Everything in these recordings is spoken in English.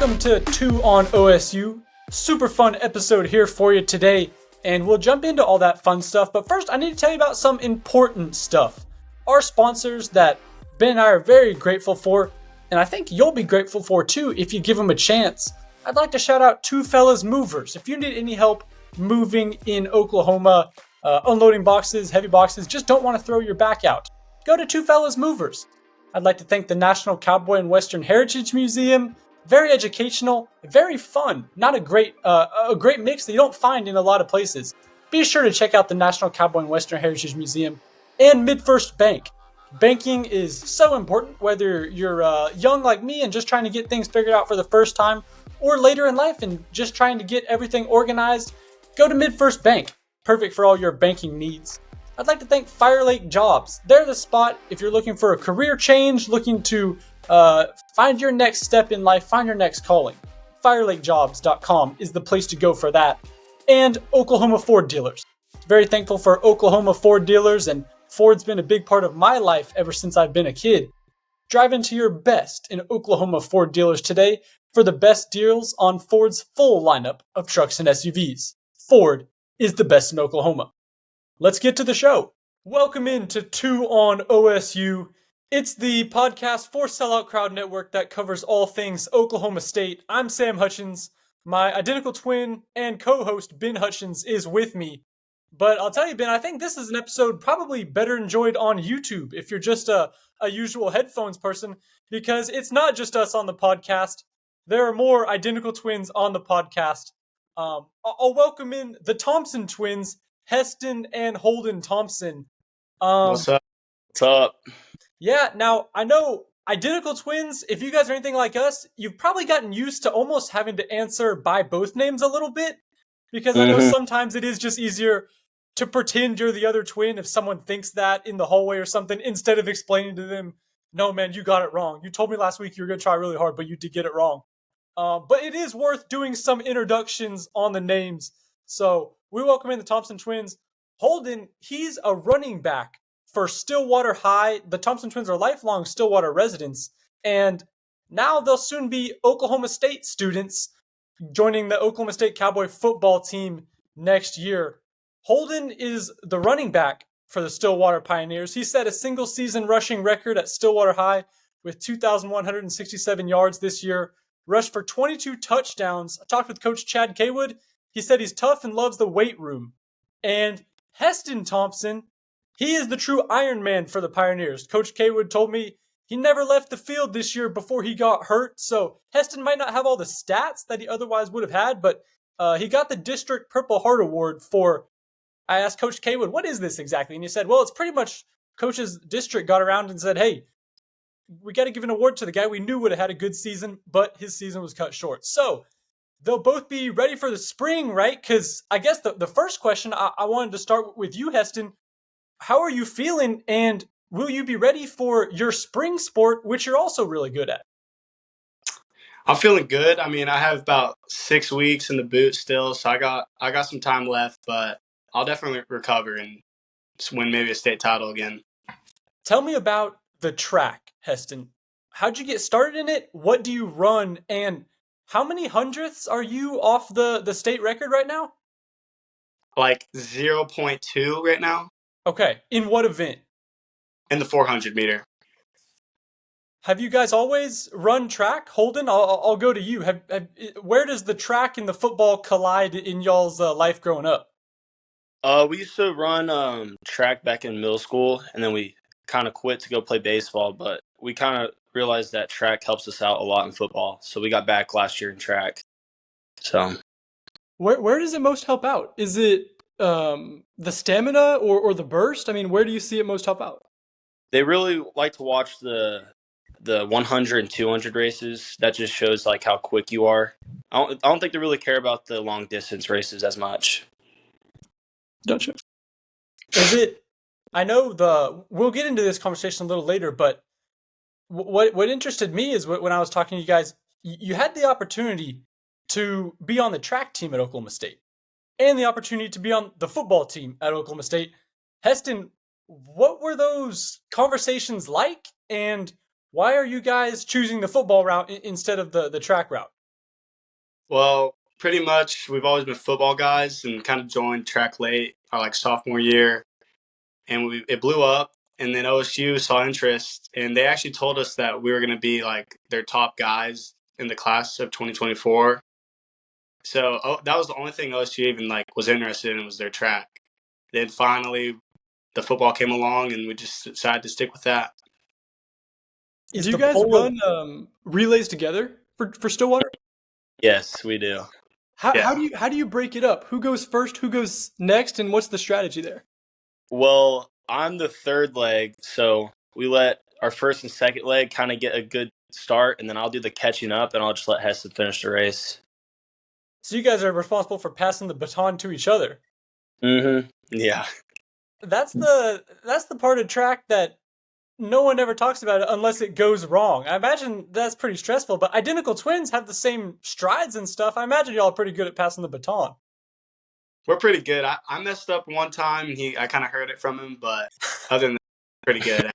Welcome to 2 on OSU. Super fun episode here for you today, and we'll jump into all that fun stuff. But first, I need to tell you about some important stuff. Our sponsors that Ben and I are very grateful for, and I think you'll be grateful for too if you give them a chance. I'd like to shout out Two Fellas Movers. If you need any help moving in Oklahoma, unloading boxes, heavy boxes, just don't want to throw your back out, go to Two Fellas Movers. I'd like to thank the National Cowboy and Western Heritage Museum. Very educational, very fun. Not a great mix that you don't find in a lot of places. Be sure to check out the National Cowboy and Western Heritage Museum and MidFirst Bank. Banking is so important, whether you're young like me and just trying to get things figured out for the first time, or later in life and just trying to get everything organized. Go to MidFirst Bank. Perfect for all your banking needs. I'd like to thank Fire Lake Jobs. They're the spot if you're looking for a career change, looking to find your next step in life, find your next calling. FireLakeJobs.com is the place to go for that. And Oklahoma Ford Dealers. Very thankful for Oklahoma Ford Dealers, and Ford's been a big part of my life ever since I've been a kid. Drive into your best in Oklahoma Ford Dealers today for the best deals on Ford's full lineup of trucks and SUVs. Ford is the best in Oklahoma. Let's get to the show. Welcome into 2 on OSU. It's the podcast for Sellout Crowd Network that covers all things Oklahoma State. I'm Sam Hutchins. My identical twin and co-host Ben Hutchins is with me. But I'll tell you, Ben, I think this is an episode probably better enjoyed on YouTube if you're just a usual headphones person, because it's not just us on the podcast. There are more identical twins on the podcast. I'll welcome in the Thompson twins, Heston and Holden Thompson. What's up? What's up? Yeah, now, I know identical twins, if you guys are anything like us, you've probably gotten used to almost having to answer by both names a little bit, because I know sometimes it is just easier to pretend you're the other twin if someone thinks that in the hallway or something, instead of explaining to them, no, man, you got it wrong. You told me last week you were going to try really hard, but you did get it wrong. But it is worth doing some introductions on the names. So we welcome in the Thompson twins. Holden, he's a running back for Stillwater High. The Thompson twins are lifelong Stillwater residents, and now they'll soon be Oklahoma State students joining the Oklahoma State Cowboy football team next year. Holden is the running back for the Stillwater Pioneers. He set a single season rushing record at Stillwater High with 2,167 yards this year, rushed for 22 touchdowns. I talked with Coach Chad Kaywood. He said he's tough and loves the weight room. And Heston Thompson, he is the true Iron Man for the Pioneers. Coach Kaywood told me he never left the field this year before he got hurt, so Heston might not have all the stats that he otherwise would have had, but he got the District Purple Heart Award for, I asked Coach Kaywood, what is this exactly? And he said, well, it's pretty much Coach's district got around and said, hey, we got to give an award to the guy we knew would have had a good season, but his season was cut short. So they'll both be ready for the spring, right? Because I guess the first question I wanted to start with you, Heston. How are you feeling, and will you be ready for your spring sport, which you're also really good at? I'm feeling good. I mean, I have about 6 weeks in the boot still, so I got some time left, but I'll definitely recover and win maybe a state title again. Tell me about the track, Heston. How'd you get started in it? What do you run? And how many hundredths are you off the state record right now? Like 0.2 right now. Okay. In what event? In the 400 meter. Have you guys always run track? Holden, I'll go to you. Where does the track and the football collide in y'all's life growing up? We used to run track back in middle school, and then we kind of quit to go play baseball, but we kind of realized that track helps us out a lot in football, so we got back last year in track. So where does it most help out? Is it the stamina or the burst? I mean, where do you see it most help out? They really like to watch the 100 and 200 races. That just shows like how quick you are. I don't think they really care about the long distance races as much. Gotcha. Is it? I know we'll get into this conversation a little later, but what interested me is when I was talking to you guys, you had the opportunity to be on the track team at Oklahoma State and the opportunity to be on the football team at Oklahoma State. Heston, what were those conversations like, and why are you guys choosing the football route instead of the track route? Well, pretty much we've always been football guys and kind of joined track late our like sophomore year, and it blew up. And then OSU saw interest, and they actually told us that we were going to be like their top guys in the class of 2024. So that was the only thing OSU even like was interested in was their track. Then finally, the football came along, and we just decided to stick with that. Is Do you the guys pole run relays together for Stillwater? Yes, we do. How Yeah. how do you break it up? Who goes first? Who goes next? And what's the strategy there? Well, I'm the third leg, so we let our first and second leg kind of get a good start, and then I'll do the catching up, and I'll just let Heston finish the race. So you guys are responsible for passing the baton to each other. Mm-hmm. Yeah. That's the part of track that no one ever talks about it unless it goes wrong. I imagine that's pretty stressful, but identical twins have the same strides and stuff. I imagine y'all are pretty good at passing the baton. We're pretty good. I messed up one time, and I kind of heard it from him, but other than that, pretty good.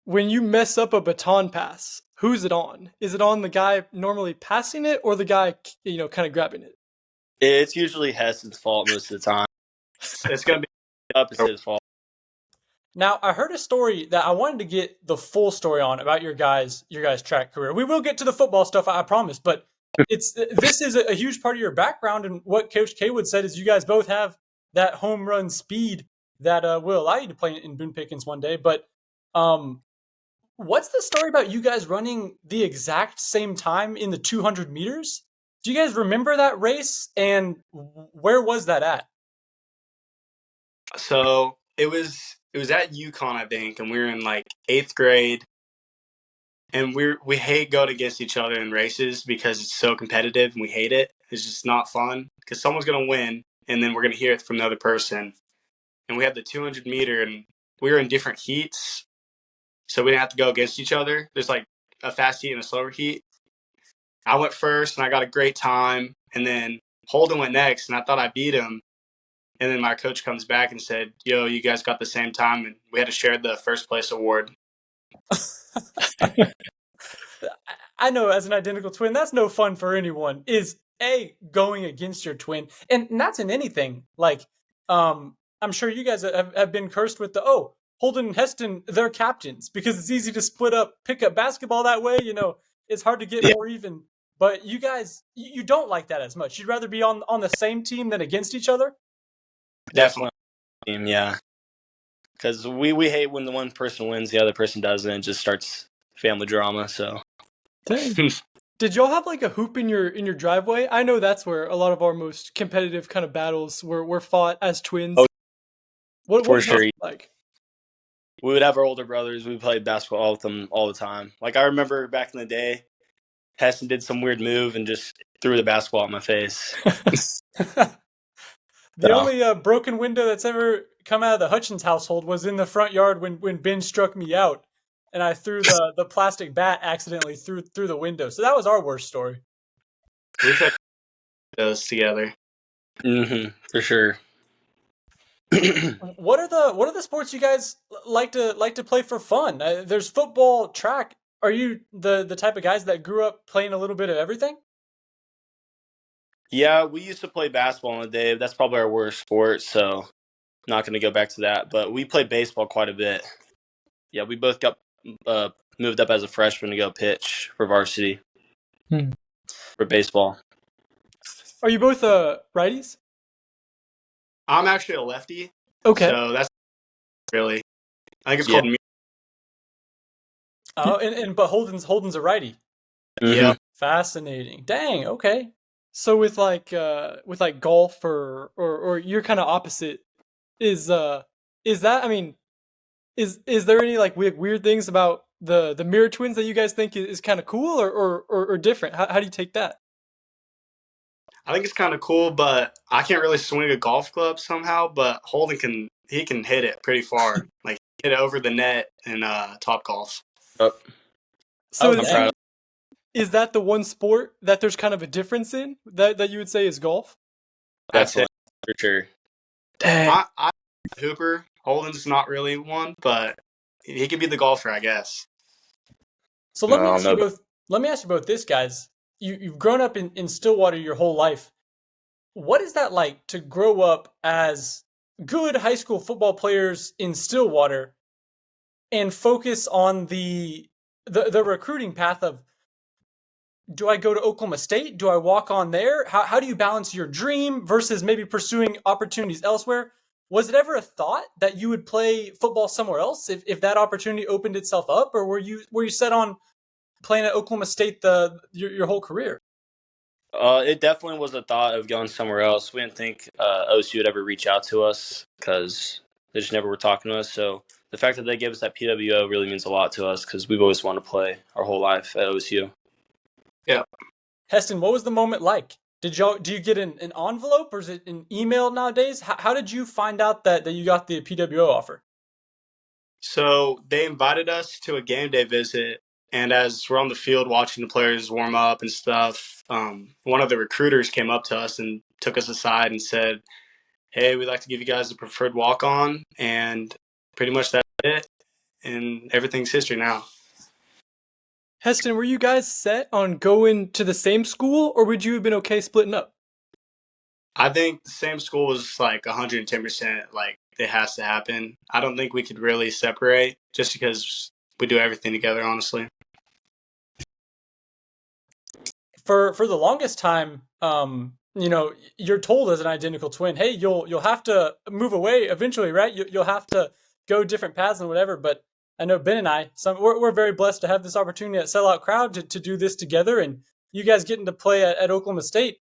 When you mess up a baton pass, who's it on? Is it on the guy normally passing it or the guy, kind of grabbing it? It's usually Heston's fault most of the time. It's going to be Up is his fault. Now, I heard a story that I wanted to get the full story on about your guys' track career. We will get to the football stuff, I promise, but this is a huge part of your background, and what Coach Kaywood said is you guys both have that home run speed that will allow you to play in Boone Pickens one day. But what's the story about you guys running the exact same time in the 200 meters? Do you guys remember that race, and where was that at? So it was at UConn, I think, and we were in like 8th grade, and we hate going against each other in races because it's so competitive, and we hate it. It's just not fun because someone's gonna win, and then we're gonna hear it from the other person. And we had the 200 meter, and we were in different heats, so we didn't have to go against each other. There's like a fast heat and a slower heat. I went first, and I got a great time, and then Holden went next, and I thought I beat him. And then my coach comes back and said, "Yo, you guys got the same time," and we had to share the first place award. I know as an identical twin, that's no fun for anyone. Is going against your twin, and that's in anything. Like, I'm sure you guys have been cursed with Holden and Heston, they're captains because it's easy to pick up basketball that way. It's hard to get more even. But you guys, you don't like that as much. You'd rather be on the same team than against each other. Definitely. Yeah. Because we hate when the one person wins, the other person doesn't, and it just starts family drama. So, Dang. Did y'all have like a hoop in your driveway? I know that's where a lot of our most competitive kind of battles were fought as twins. Oh, what for was sure. that like? We would have our older brothers. We played basketball with them all the time. Like, I remember back in the day, Heston did some weird move and just threw the basketball at my face. The only broken window that's ever come out of the Hutchins household was in the front yard when Ben struck me out, and I threw the plastic bat accidentally through the window. So that was our worst story. We've had those together. Mm-hmm, for sure. What are the sports you guys like to play for fun? There's football, track. Are you the type of guys that grew up playing a little bit of everything? Yeah, we used to play basketball in the day. That's probably our worst sport, so not going to go back to that. But we played baseball quite a bit. Yeah, we both got moved up as a freshman to go pitch for varsity for baseball. Are you both righties? I'm actually a lefty. Okay. So that's really, I think it's called. Oh, but Holden's a righty. Mm-hmm. Yeah. Fascinating. Dang. Okay. So with like golf or you're kind of opposite, is that, I mean, is there any like weird things about the mirror twins that you guys think is kind of cool or different? How do you take that? I think it's kind of cool, but I can't really swing a golf club somehow. But Holden can hit it pretty far, like hit it over the net in Top Golf. Yep. So is that the one sport that there's kind of a difference in that you would say is golf? That's it for sure. Dang. I'm a hooper. Holden's not really one, but he could be the golfer, I guess. So No, let I me don't ask you know. both. Let me ask you both this, guys. You've grown up in Stillwater your whole life. What is that like to grow up as good high school football players in Stillwater and focus on the recruiting path of, do I go to Oklahoma State? Do I walk on there? How do you balance your dream versus maybe pursuing opportunities elsewhere? Was it ever a thought that you would play football somewhere else if that opportunity opened itself up, or were you set on playing at Oklahoma State your whole career? It definitely was a thought of going somewhere else. We didn't think OSU would ever reach out to us because they just never were talking to us. So the fact that they gave us that PWO really means a lot to us because we've always wanted to play our whole life at OSU. Yeah. Heston, what was the moment like? Do you get an envelope, or is it an email nowadays? How did you find out that you got the PWO offer? So they invited us to a game day visit, and as we're on the field watching the players warm up and stuff, one of the recruiters came up to us and took us aside and said, "Hey, we'd like to give you guys a preferred walk-on," and pretty much that's it, and everything's history now. Heston, were you guys set on going to the same school, or would you have been okay splitting up? I think the same school was like 110%, like it has to happen. I don't think we could really separate just because we do everything together, honestly. For the longest time, you're told as an identical twin, hey, you'll have to move away eventually, right? You'll have to go different paths and whatever. But I know Ben and we're very blessed to have this opportunity at Sellout Crowd to do this together, and you guys getting to play at Oklahoma State.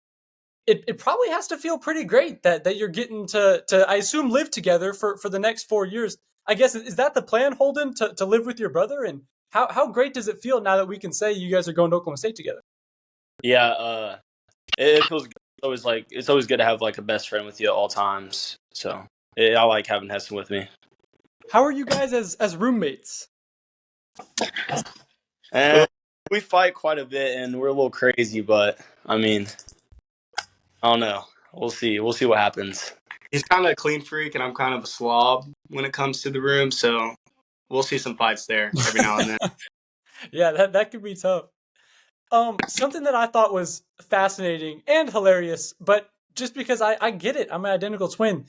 It probably has to feel pretty great that you're getting to I assume live together for the next 4 years. I guess, is that the plan, Holden, to live with your brother? And how great does it feel now that we can say you guys are going to Oklahoma State together? Yeah, it feels good. It's always good to have like a best friend with you at all times. So I like having Heston with me. How are you guys as roommates? And we fight quite a bit, and we're a little crazy, but I mean, I don't know. We'll see. We'll see what happens. He's kind of a clean freak, and I'm kind of a slob when it comes to the room, so we'll see some fights there every now and then. Yeah, that could be tough. Something that I thought was fascinating and hilarious, but just because I get it, I'm an identical twin.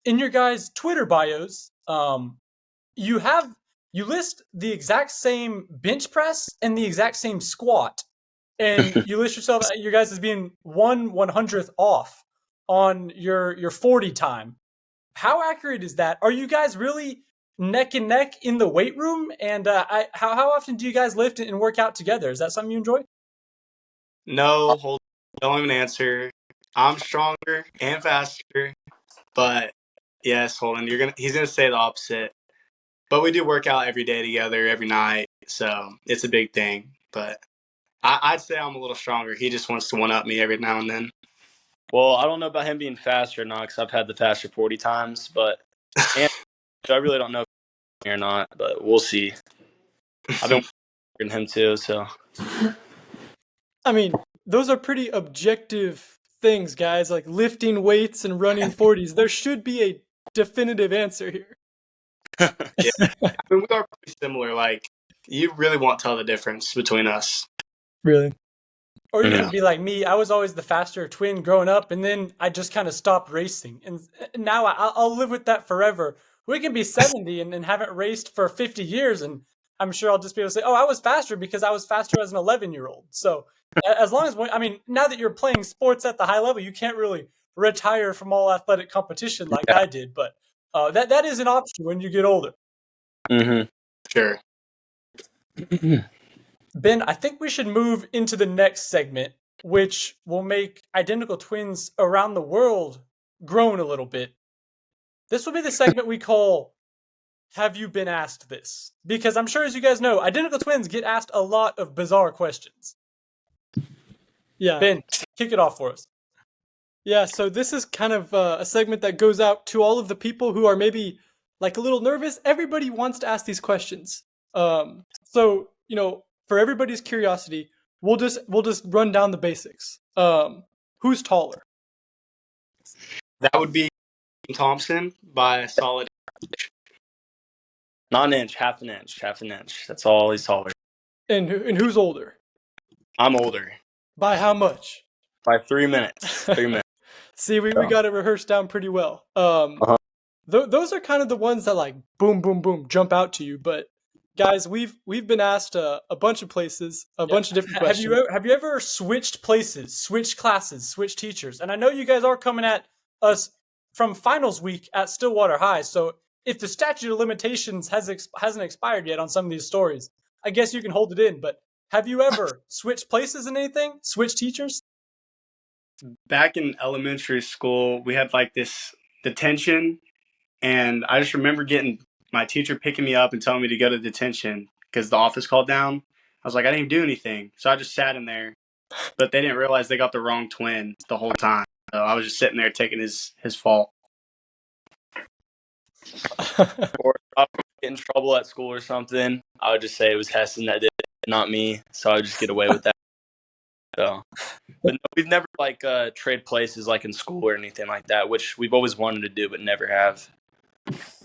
In your guys' Twitter bios, you list the exact same bench press and the exact same squat, and you list your guys as being 1/100th off on your 40 time. How accurate is that? Are you guys really neck and neck in the weight room? And how often do you guys lift and work out together? Is that something you enjoy? No, hold, don't even answer. I'm stronger and faster, but yes, Holden, he's gonna say the opposite. But we do work out every day together, every night, so it's a big thing. But I'd say I'm a little stronger. He just wants to one up me every now and then. Well, I don't know about him being faster or not because I've had the faster 40 times, but and I really don't know if he's or not, but we'll see. I've been working him too, so. I mean, those are pretty objective things, guys, like lifting weights and running 40s. There should be a definitive answer here. Yeah, I mean, we are pretty similar. Like, you really won't tell the difference between us. Really? Or you Yeah. could be like me. I was always the faster twin growing up, and then I just kind of stopped racing. And now I'll live with that forever. We can be 70 and haven't raced for 50 years, and I'm sure I'll just be able to say, oh, I was faster because I was faster as an 11-year-old. So as long as, now that you're playing sports at the high level, you can't really retire from all athletic competition like I did. But that is an option when you get older. Mm-hmm. Sure. Ben, I think we should move into the next segment, which will make identical twins around the world groan a little bit. This will be the segment we call Have You Been Asked This? Because I'm sure, as you guys know, identical twins get asked a lot of bizarre questions. Yeah. Ben, kick it off for us. Yeah, so this is kind of a segment that goes out to all of the people who are maybe like a little nervous. Everybody wants to ask these questions. So, for everybody's curiosity, we'll just run down the basics. Who's taller? That would be Thompson by a solid. Not an inch, half an inch. That's all he's taller. And who's older? I'm older By how much? by 3 minutes. 3 minutes. See, we got it rehearsed down pretty well. Those are kind of the ones that like boom, boom, boom jump out to you. But guys, we've been asked a bunch of places, a bunch of different questions. Have you ever switched places, switched classes, switched teachers? And I know you guys are coming at us from finals week at Stillwater High. So if the statute of limitations hasn't expired yet on some of these stories, I guess you can hold it in. But have you ever switched places in anything? Switched teachers? Back in elementary school, we had like this detention, and I just remember getting my teacher picking me up and telling me to go to detention because the office called down. I was like, I didn't do anything, so I just sat in there. But they didn't realize they got the wrong twin the whole time. So I was just sitting there taking his fault. Or if I would get in trouble at school or something, I would just say it was Heston that did it, not me. So I would just get away with that. So, but no, we've never like trade places like in school or anything like that, which we've always wanted to do but never have.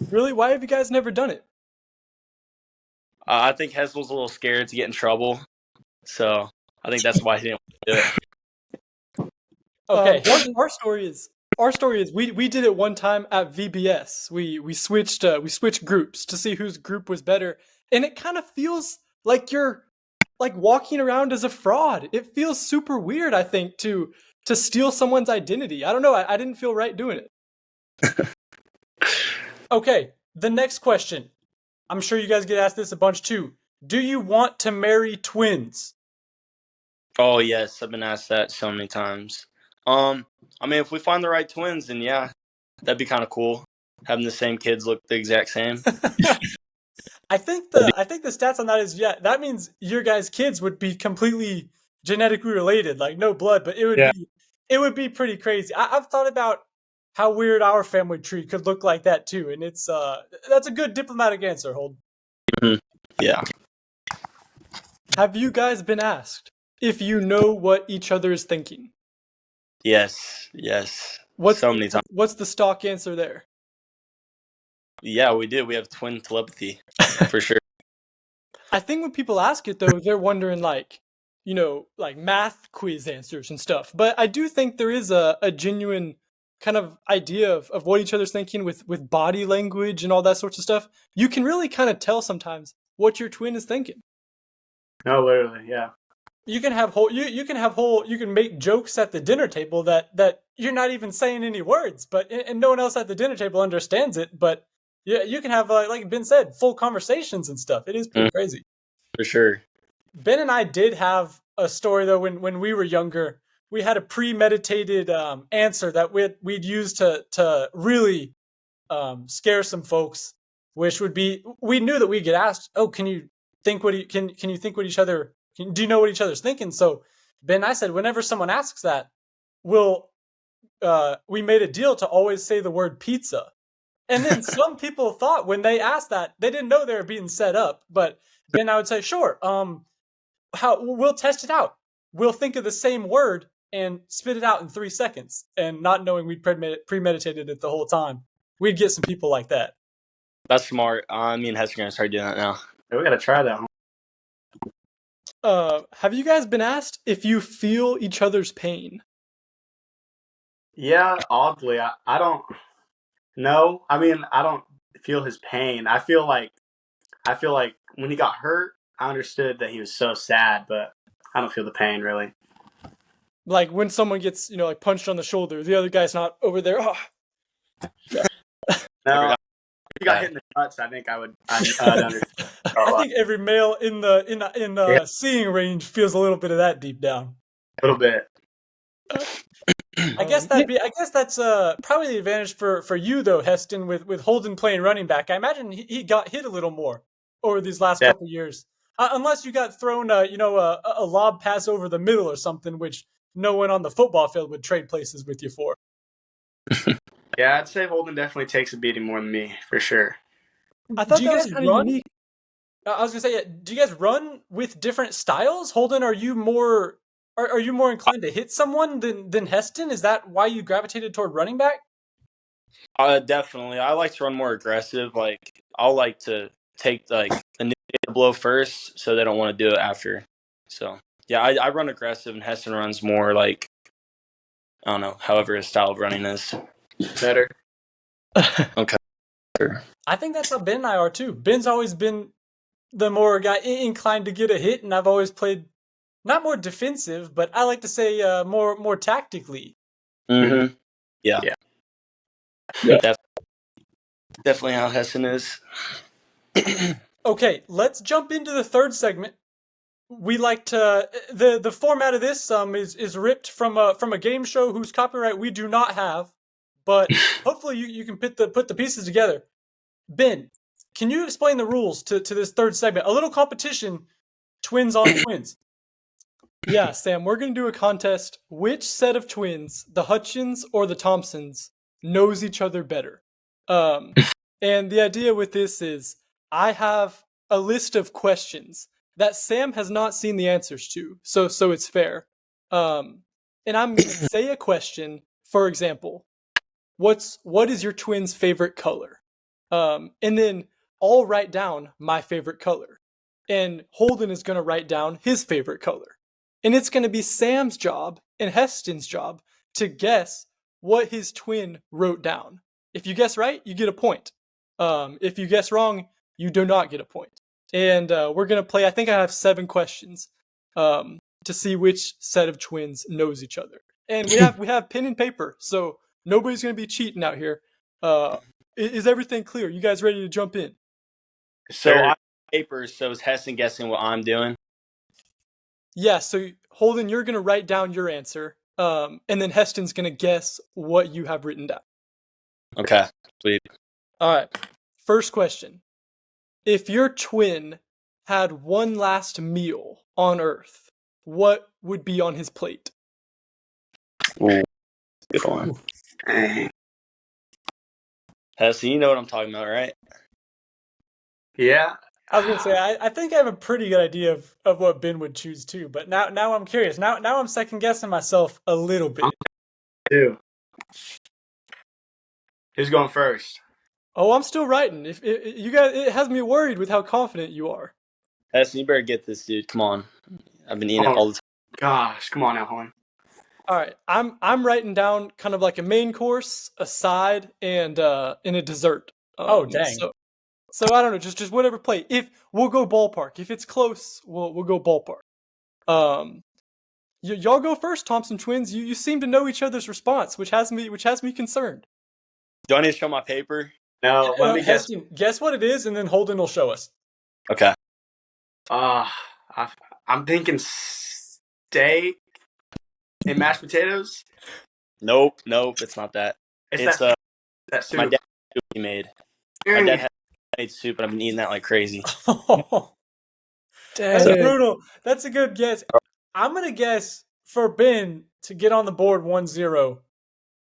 Really? Why have you guys never done it? I think Heston was a little scared to get in trouble, so I think that's why he didn't want to do it. Okay. Our story is we did it one time at VBS. We switched groups to see whose group was better, and it kind of feels like you're like walking around as a fraud. It feels super weird, I think, to steal someone's identity. I don't know. I didn't feel right doing it. Okay, the next question. I'm sure you guys get asked this a bunch too. Do you want to marry twins? Oh yes, I've been asked that so many times. I mean, if we find the right twins, then yeah, that'd be kind of cool. Having the same kids look the exact same. I think the stats on that is that means your guys' kids would be completely genetically related, like no blood, but it would be pretty crazy. I've thought about how weird our family tree could look like that too, and it's that's a good diplomatic answer, Holden. Yeah. Have you guys been asked if you know what each other is thinking? Yes. So many times. What's the stock answer there? Yeah, we did. We have twin telepathy for sure. I think when people ask it though, they're wondering like, like math quiz answers and stuff. But I do think there is a genuine kind of idea of what each other's thinking with body language and all that sorts of stuff. You can really kind of tell sometimes what your twin is thinking. No, literally, yeah. You can make jokes at the dinner table that you're not even saying any words, but and no one else at the dinner table understands it. But yeah, you can have like Ben said, full conversations and stuff. It is pretty crazy. For sure. Ben and I did have a story though when we were younger. We had a premeditated answer that we'd use to really scare some folks, which would be we knew that we'd get asked, "Oh, can you think can you think what each other? Do you know what each other's thinking?" So Ben and I said, whenever someone asks that, we made a deal to always say the word pizza. And then some people thought when they asked that, they didn't know they were being set up. But then I would say, sure, we'll test it out. We'll think of the same word and spit it out in 3 seconds. And not knowing we'd premeditated it the whole time, we'd get some people like that. That's smart. Me and Hester are going to start doing that now. Yeah, we got to try that. Have you guys been asked if you feel each other's pain? Yeah, oddly, I don't know. I mean, I don't feel his pain. I feel like when he got hurt, I understood that he was so sad, but I don't feel the pain really. Like when someone gets, like punched on the shoulder, the other guy's not over there. Oh. No, if he got hit in the nuts, I think I'd understand. I think every male in the seeing range feels a little bit of that deep down. A little bit. I guess that's probably the advantage for you though, Heston, with Holden playing running back. I imagine he got hit a little more over these last couple years, unless you got thrown a lob pass over the middle or something, which no one on the football field would trade places with you for. Yeah, I'd say Holden definitely takes a beating more than me for sure. I thought that was kind of unique. I was gonna say, do you guys run with different styles? Holden, are you more inclined to hit someone than Heston? Is that why you gravitated toward running back? Definitely. I like to run more aggressive. Like I'll like to take like initiative blow first, so they don't want to do it after. So yeah, I run aggressive, and Heston runs more like, I don't know, however his style of running is. Better. Okay. Sure. I think that's how Ben and I are too. Ben's always been the more guy inclined to get a hit, and I've always played not more defensive, but I like to say more tactically. Mm-hmm. Yeah. Yeah. Definitely how Heston is. Okay, let's jump into the third segment. We like to the format of this is ripped from a game show whose copyright we do not have, but hopefully you can put the pieces together. Ben, can you explain the rules to this third segment? A little competition, twins on twins. Yeah, Sam, we're going to do a contest. Which set of twins, the Hutchins or the Thompsons, knows each other better? And the idea with this is I have a list of questions that Sam has not seen the answers to, so it's fair. And I'm going to say a question, for example, what is your twin's favorite color? And then I'll write down my favorite color. And Holden is going to write down his favorite color. And it's going to be Sam's job and Heston's job to guess what his twin wrote down. If you guess right, you get a point. If you guess wrong, you do not get a point. And we're going to play, I think I have 7 questions to see which set of twins knows each other. And we have pen and paper, so nobody's going to be cheating out here. Is everything clear? You guys ready to jump in? So I have papers, so is Heston guessing what I'm doing? Yeah, so Holden, you're going to write down your answer, and then Heston's going to guess what you have written down. Okay, sweet. All right, first question. If your twin had one last meal on Earth, what would be on his plate? Ooh, good one. Heston, you know what I'm talking about, right? Yeah. I was gonna say I think I have a pretty good idea of what Ben would choose too, but now I'm curious. Now I'm second guessing myself a little bit. Too. Who's going first? Oh, I'm still writing. If you guys, it has me worried with how confident you are. Heston, you better get this, dude. Come on. I've been eating it all the time. Gosh, come on now, Holden. All right, I'm writing down kind of like a main course, a side, and a dessert. Oh, dang. So I don't know, just whatever plate. If we'll go ballpark. If it's close, we'll go ballpark. Y'all go first, Thompson twins. You seem to know each other's response, which has me concerned. Do I need to show my paper? No, let me guess. Heston, guess what it is, and then Holden will show us. Okay. I'm thinking steak and mashed potatoes. Nope, it's not that. It's that soup. my dad soup he made. My dad made soup, and I've been eating that like crazy. That's brutal. That's a good guess. I'm gonna guess for Ben to get on the board 1-0.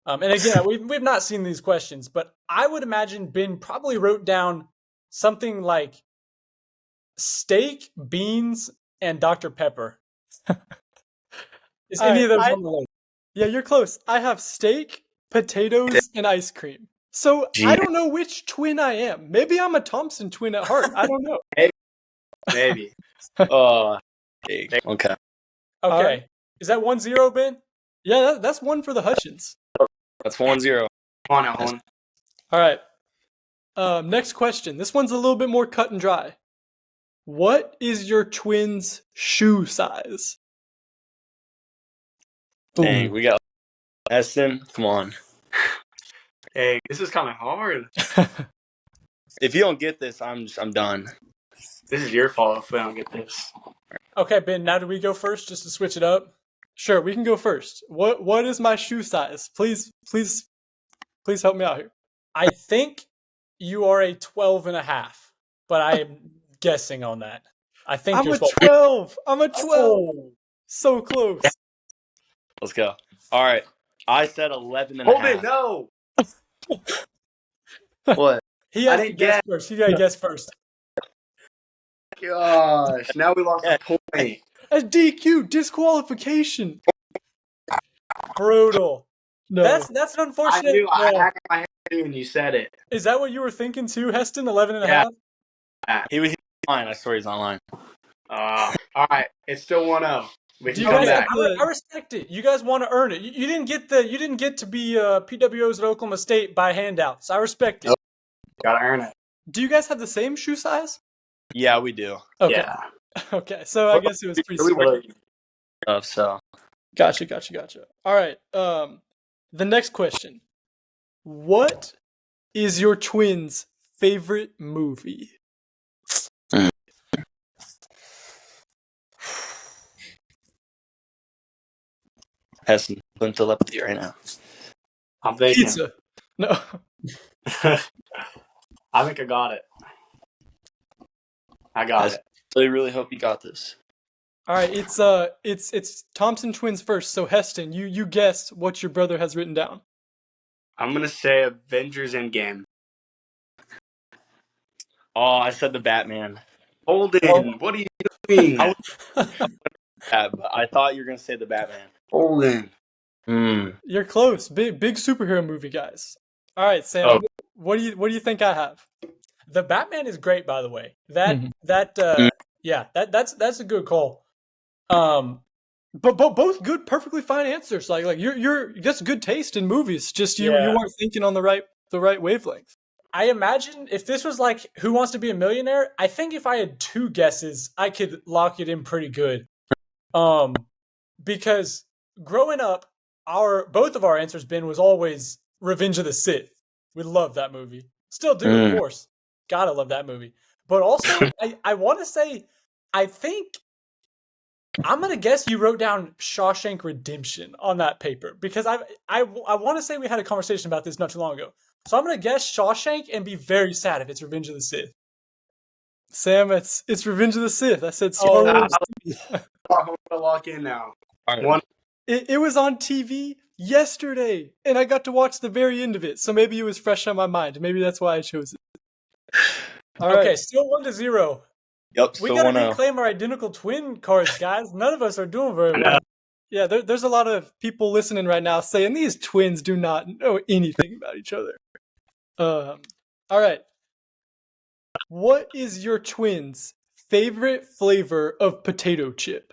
And again, we've not seen these questions, but I would imagine Ben probably wrote down something like steak, beans, and Dr. Pepper. Is any of those on the list? Yeah, you're close. I have steak, potatoes, and ice cream. So I don't know which twin I am. Maybe I'm a Thompson twin at heart. I don't know. Maybe. Okay. Okay. Is that 1-0, Ben? Yeah, that's one for the Hutchins. That's 1-0. Come on now, Holden. All right. Next question. This one's a little bit more cut and dry. What is your twin's shoe size? Dang, we got Heston. Come on. Hey, this is kind of hard. If you don't get this, I'm done. This is your fault if we don't get this. Okay, Ben, now do we go first just to switch it up? Sure, we can go first. What is my shoe size? Please help me out here. I think you are a 12.5, but I'm guessing on that. I think I'm you're a 12. I'm a 12. Oh. So close. Let's go. All right. I said 11 and Hold a half. it, no. What? He has I to didn't guess guess. first. You got to guess first. Gosh, now we lost a point. A DQ disqualification. Brutal. No. That's an I unfortunate. knew. I had my head when you said it. Is that what you were thinking too, Heston? 11.5? He was online. I swear he's online. All right, it's still 1-0. We Do can you come guys back. have I respect it. You guys want to earn it. You didn't get to be PWOs at Oklahoma State by handouts. I respect it. Nope. Gotta earn it. Do you guys have the same shoe size? Yeah, we do. Okay. Yeah. Okay. So I guess it was pretty Really sweet. Stuff, so Gotcha. All right. The next question. What is your twins' favorite movie? Heston, put telepathy right now. I'm thinking. Pizza. No. I think I got it. I got it. I really hope you got this. All right. It's Thompson twins first. So Heston, you guess what your brother has written down. I'm gonna say Avengers Endgame. Oh, I said the Batman. Holden, what are you doing? Yeah, but I thought you were gonna say the Batman. Holden. You're close. Big superhero movie, guys. All right, Sam. Oh. What do you think I have? The Batman is great, by the way. That's a good call. But both good, perfectly fine answers. Like you're that's good taste in movies. Just you weren't thinking on the right wavelength. I imagine if this was like Who Wants to Be a Millionaire, I think if I had two guesses, I could lock it in pretty good. Because growing up, both of our answers, Ben, was always Revenge of the Sith. We love that movie. Still do, of course. Gotta love that movie. But also, I want to say, I think I'm gonna guess you wrote down Shawshank Redemption on that paper because I want to say we had a conversation about this not too long ago. So I'm gonna guess Shawshank and be very sad if it's Revenge of the Sith. Sam, it's Revenge of the Sith. I said. I'm gonna lock in now. All right. One. It was on TV yesterday, and I got to watch the very end of it. So maybe it was fresh on my mind. Maybe that's why I chose it. All okay, right. still 1-0. Yep. We Still gotta 1-0. reclaim our identical twin cards, guys. None of us are doing very well. Yeah, there's a lot of people listening right now saying these twins do not know anything about each other. All right. What is your twins' favorite flavor of potato chip?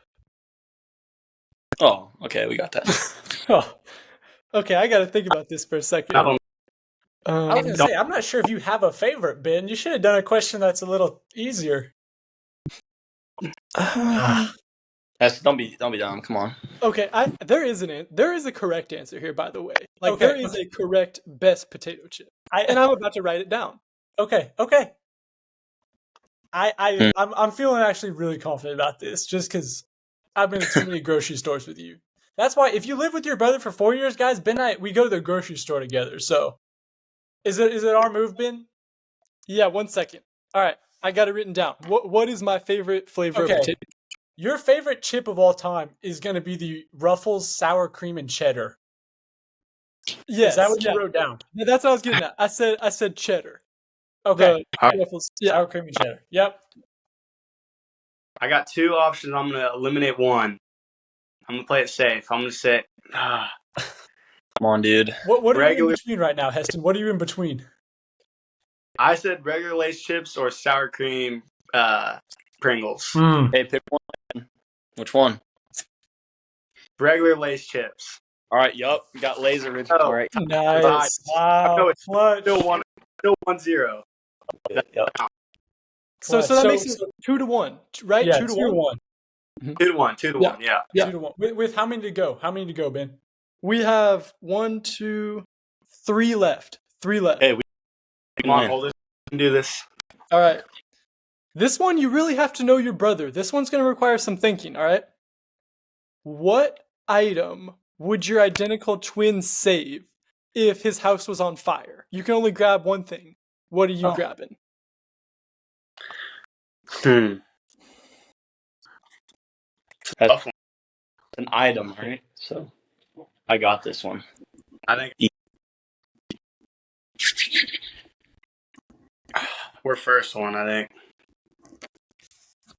Oh, okay, we got that. Oh, okay, I got to think about this for a second. I don't. I was gonna say, I'm not sure if you have a favorite, Ben. You should have done a question that's a little easier. Don't be dumb. Come on. Okay, there is a correct answer here, by the way. Like Okay, there is a correct best potato chip, and I'm about to write it down. Okay. I'm feeling actually really confident about this, just because I've been to too many grocery stores with you. That's why if you live with your brother for 4 years, guys, Ben and I, we go to the grocery store together. So, is it our move, Ben? Yeah, 1 second. All right, I got it written down. What is my favorite flavor of potato? Your favorite chip of all time is going to be the Ruffles sour cream and cheddar. Yes, is that what you wrote down? Yeah, that's what I was getting at. I said cheddar. Okay, Ruffles, sour cream and cheddar. Yep. I got two options. I'm gonna eliminate one. I'm gonna play it safe. I'm gonna say. Come on, dude. What are you in between right now, Heston? What are you in between? I said regular Lay's chips or sour cream Pringles. Hey, pick one. Which one? Regular Lay's chips. All right. Yup. We got Lay's original. Oh. All right. Nice. Wow. Clutch. Still 1-0. Yep. So that makes it 2-1, right? Yeah, 2-1. 2-1. 2-1. Yeah. 2-1. With how many to go? How many to go, Ben? We have 1, 2, 3 left. 3 left. Hey, Come on, hold it. We can do this. All right. This one, you really have to know your brother. This one's going to require some thinking, all right? What item would your identical twin save if his house was on fire? You can only grab one thing. What are you grabbing? That's an item, right? So I got this one. I think we're first one, I think.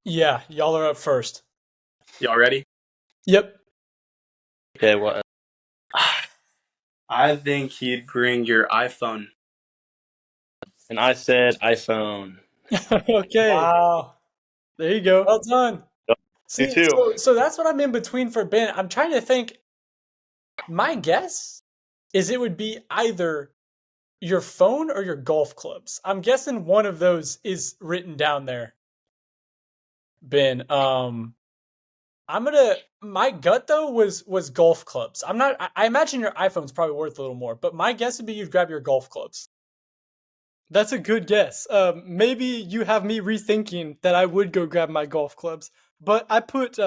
Yeah, y'all are up first. Y'all ready? Yep. Okay, what? I think he'd bring your iPhone. And I said iPhone. Okay. Wow. There you go. Well done. Yep. See, Me too. so that's what I'm in between for Ben. I'm trying to think. My guess is it would be either your phone or your golf clubs. I'm guessing one of those is written down there. Ben, my gut though was golf clubs. I imagine your iPhone's probably worth a little more, but my guess would be you'd grab your golf clubs. That's a good guess. Maybe you have me rethinking that I would go grab my golf clubs, but I put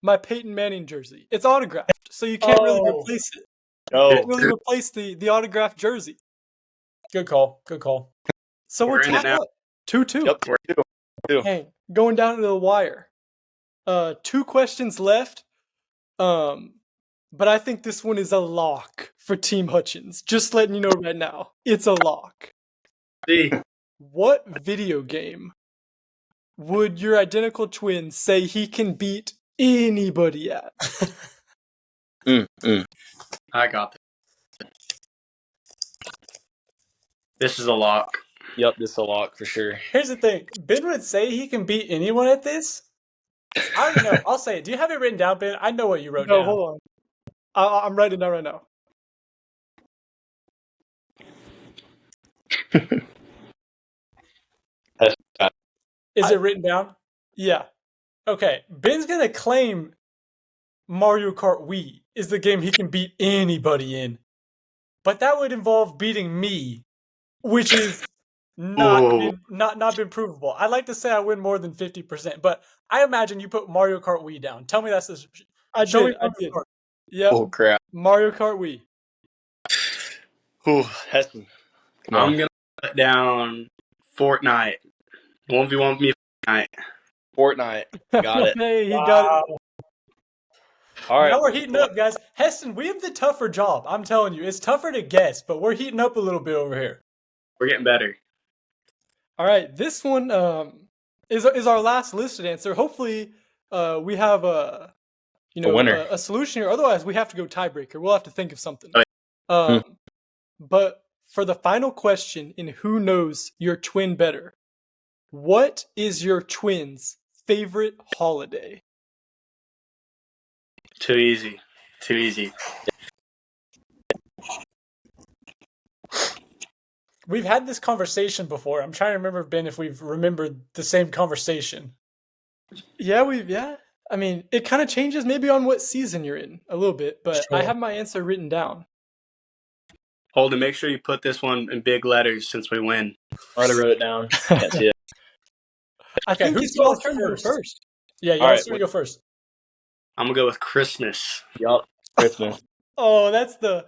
my Peyton Manning jersey. It's autographed, so you can't really replace it. No. You can't really replace the autographed jersey. Good call. Good call. So we're We're in it tied now. up 2-2. Yep. We're two. Hey, going down to the wire. 2 questions left. But I think this one is a lock for Team Hutchins. Just letting you know right now, it's a lock. See, What video game would your identical twin say he can beat anybody at? I got this. This is a lock. Yep, this is a lock for sure. Here's the thing. Ben would say he can beat anyone at this. I already know. I'll say it. Do you have it written down, Ben? I know what you wrote No, down. hold on. I'm writing down right now. Is it written down? Yeah. Okay. Ben's going to claim Mario Kart Wii is the game he can beat anybody in. But that would involve beating me, which is not been provable. I'd like to say I win more than 50%, but I imagine you put Mario Kart Wii down. Tell me that's the I show me did. I Mario did. Kart. Yep. Oh crap. Mario Kart Wii. Ooh, Heston. Come I'm on. gonna put down Fortnite. 1v1 with me Fortnite. Fortnite. Got it. Hey, he got it. All right. Now we're heating up, guys. Heston, we have the tougher job. I'm telling you, it's tougher to guess, but we're heating up a little bit over here. We're getting better. All right, this one is our last listed answer. Hopefully, we have a winner. a solution here. Otherwise, we have to go tiebreaker. We'll have to think of something. Right. But for the final question in Who Knows Your Twin Better, what is your twin's favorite holiday? Too easy. Too easy. We've had this conversation before. I'm trying to remember, Ben, if we've remembered the same conversation. Yeah. I mean, it kind of changes maybe on what season you're in a little bit, but Sure. I have my answer written down. Holden, make sure you put this one in big letters since we win. Already wrote it down. Can't see it. I think who's it's your going turn to go first? first. Yeah, you All always right, go first. I'm gonna go with Christmas. Yup. Christmas. Oh, that's the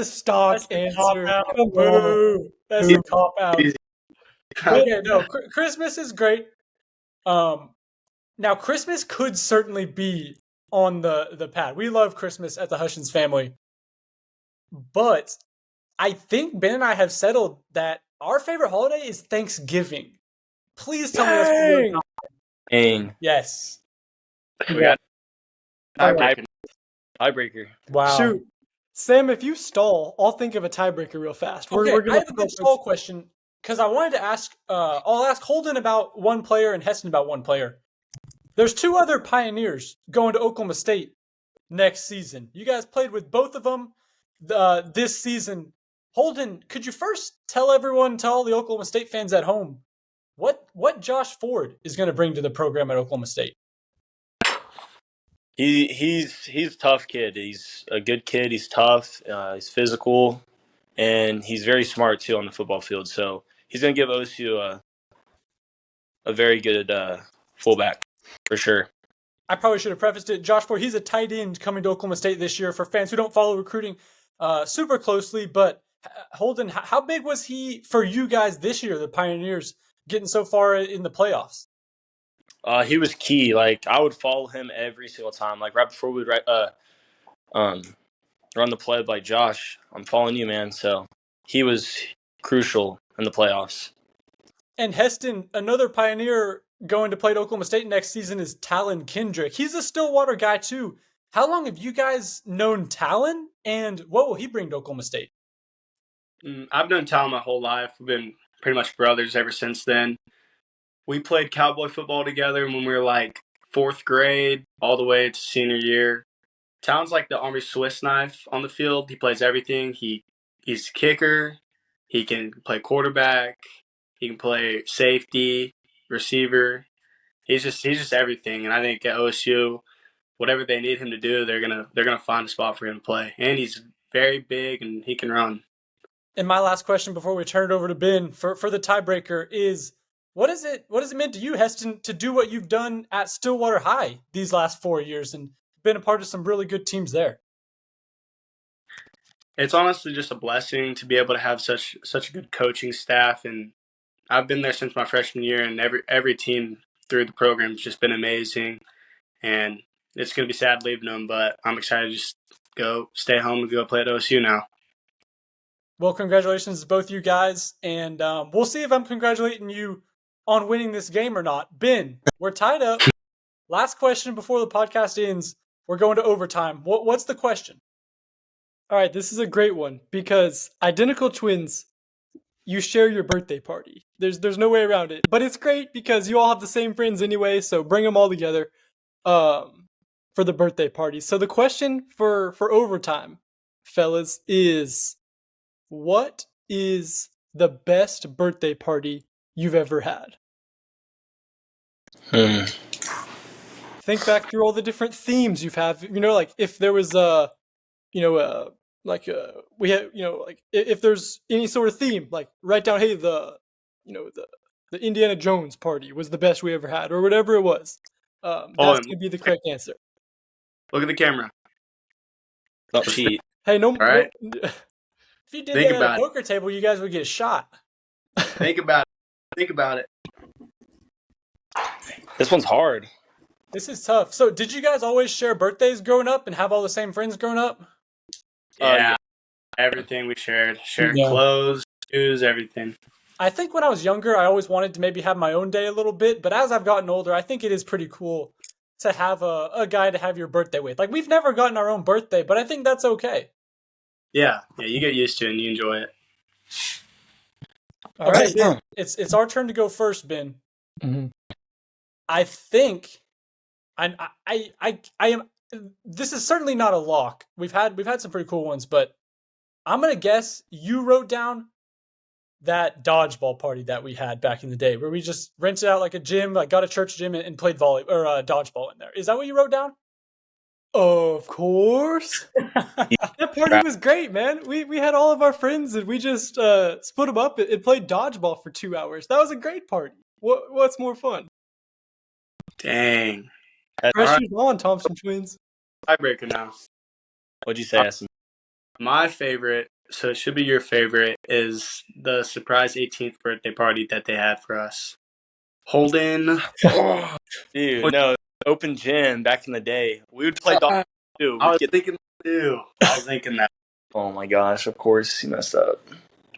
stock That's the answer. cop-out. Come on. Boo. That's the cop out. Easy. Okay, no, Christmas is great. Now Christmas could certainly be on the pad. We love Christmas at the Hutchins family, but I think Ben and I have settled that our favorite holiday is Thanksgiving. Please tell me that's Dang. yes. We got tiebreaker. Tiebreaker. Wow. Shoot. Sam, if you stall, I'll think of a tiebreaker real fast. Okay, We're gonna I have a good stall question because I wanted to ask. I'll ask Holden about one player and Heston about one player. There's 2 other Pioneers going to Oklahoma State next season. You guys played with both of them this season. Holden, could you first tell all the Oklahoma State fans at home, what Josh Ford is going to bring to the program at Oklahoma State? He's a tough kid. He's a good kid. He's tough. He's physical, and he's very smart too on the football field. So he's gonna give OSU a very good fullback for sure. I probably should have prefaced it. Josh Ford, he's a tight end coming to Oklahoma State this year. For fans who don't follow recruiting super closely, but Holden, how big was he for you guys this year, the Pioneers, getting so far in the playoffs? He was key. Like I would follow him every single time. Like right before we run the play, like Josh, I'm following you, man. So he was crucial in the playoffs. And Heston, another Pioneer going to play at Oklahoma State next season is Talon Kendrick. He's a Stillwater guy too. How long have you guys known Talon, and what will he bring to Oklahoma State? I've known Talon my whole life. We've been pretty much brothers ever since then. we played cowboy football together when we were like 4th grade all the way to senior year. Talon's like the Army Swiss knife on the field. He plays everything. He's a kicker. He can play quarterback. He can play safety, receiver. He's just everything. And I think at OSU, whatever they need him to do, they're gonna find a spot for him to play. And he's very big and he can run. And my last question before we turn it over to Ben for the tiebreaker is, what has it meant to you, Heston, to do what you've done at Stillwater High these last 4 years and been a part of some really good teams there? It's honestly just a blessing to be able to have such a good coaching staff, and I've been there since my freshman year, and every team through the program has just been amazing. And it's going to be sad leaving them, but I'm excited to just go stay home and go play at OSU now. Well, congratulations to both you guys, and we'll see if I'm congratulating you on winning this game or not. Ben, we're tied up. Last question before the podcast ends. We're going to overtime. What's the question? All right, this is a great one because identical twins, you share your birthday party. There's no way around it. But it's great because you all have the same friends anyway, so bring them all together for the birthday party. So the question for overtime, fellas, is what is the best birthday party you've ever had? Think back through all the different themes you've had. You know, like if there was we had, like if there's any sort of theme, like write down, hey, the Indiana Jones party was the best we ever had, or whatever it was. That's gonna be the correct answer. Look at the camera. Don't cheat. Hey, no. All right. If you did Think that at about a poker table, you guys would get shot. Think about it. This one's hard. This is tough. So did you guys always share birthdays growing up and have all the same friends growing up? Yeah. Everything we shared. Yeah. Clothes, shoes, everything. I think when I was younger, I always wanted to maybe have my own day a little bit. But as I've gotten older, I think it is pretty cool to have a guy to have your birthday with. Like, we've never gotten our own birthday, but I think that's okay. Yeah, you get used to it and you enjoy it. All right, Ben, it's our turn to go first, Ben. Mm-hmm. I think I am. This is certainly not a lock. We've had some pretty cool ones, but I'm gonna guess you wrote down that dodgeball party that we had back in the day, where we just rented out like a gym, like got a church gym and played dodgeball in there. Is that what you wrote down? Of course. That party was great, man. We had all of our friends and we just split them up and played dodgeball for 2 hours. That was a great party. What's more fun? Dang. Pressure's on, Thompson twins. Tiebreaker now. What'd you say, Essen? My favorite, so it should be your favorite, is the surprise 18th birthday party that they had for us. Holden. Dude, no. Open gym back in the day. We would play dodgeball too. I was thinking that. Oh my gosh, of course you messed up.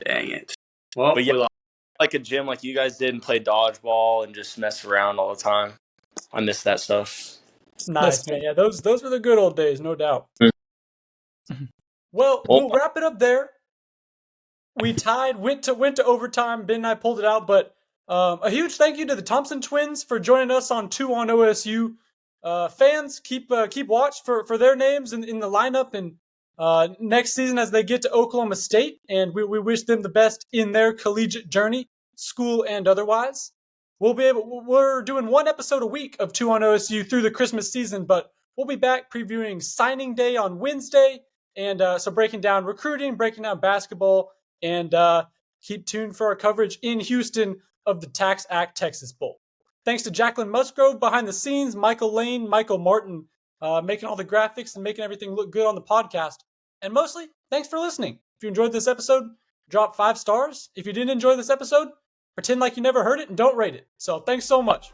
Dang it. Well, but yeah, like a gym like you guys did and play dodgeball and just mess around all the time. I miss that stuff. Nice, man. Yeah, those were the good old days, no doubt. Well, we'll wrap it up there. We tied, went to overtime. Ben and I pulled it out, but a huge thank you to the Thompson twins for joining us on 2 on OSU. Fans, keep watch for their names in the lineup and next season as they get to Oklahoma State, and we wish them the best in their collegiate journey, school and otherwise. We're doing 1 episode a week of 2 on OSU through the Christmas season, but we'll be back previewing signing day on Wednesday, and so breaking down recruiting, breaking down basketball, and keep tuned for our coverage in Houston of the Tax Act Texas Bowl. Thanks to Jacquelyn Musgrove behind the scenes, Michael Lane, Michael Martin, making all the graphics and making everything look good on the podcast. And mostly, thanks for listening. If you enjoyed this episode, drop 5 stars. If you didn't enjoy this episode, pretend like you never heard it and don't rate it. So thanks so much.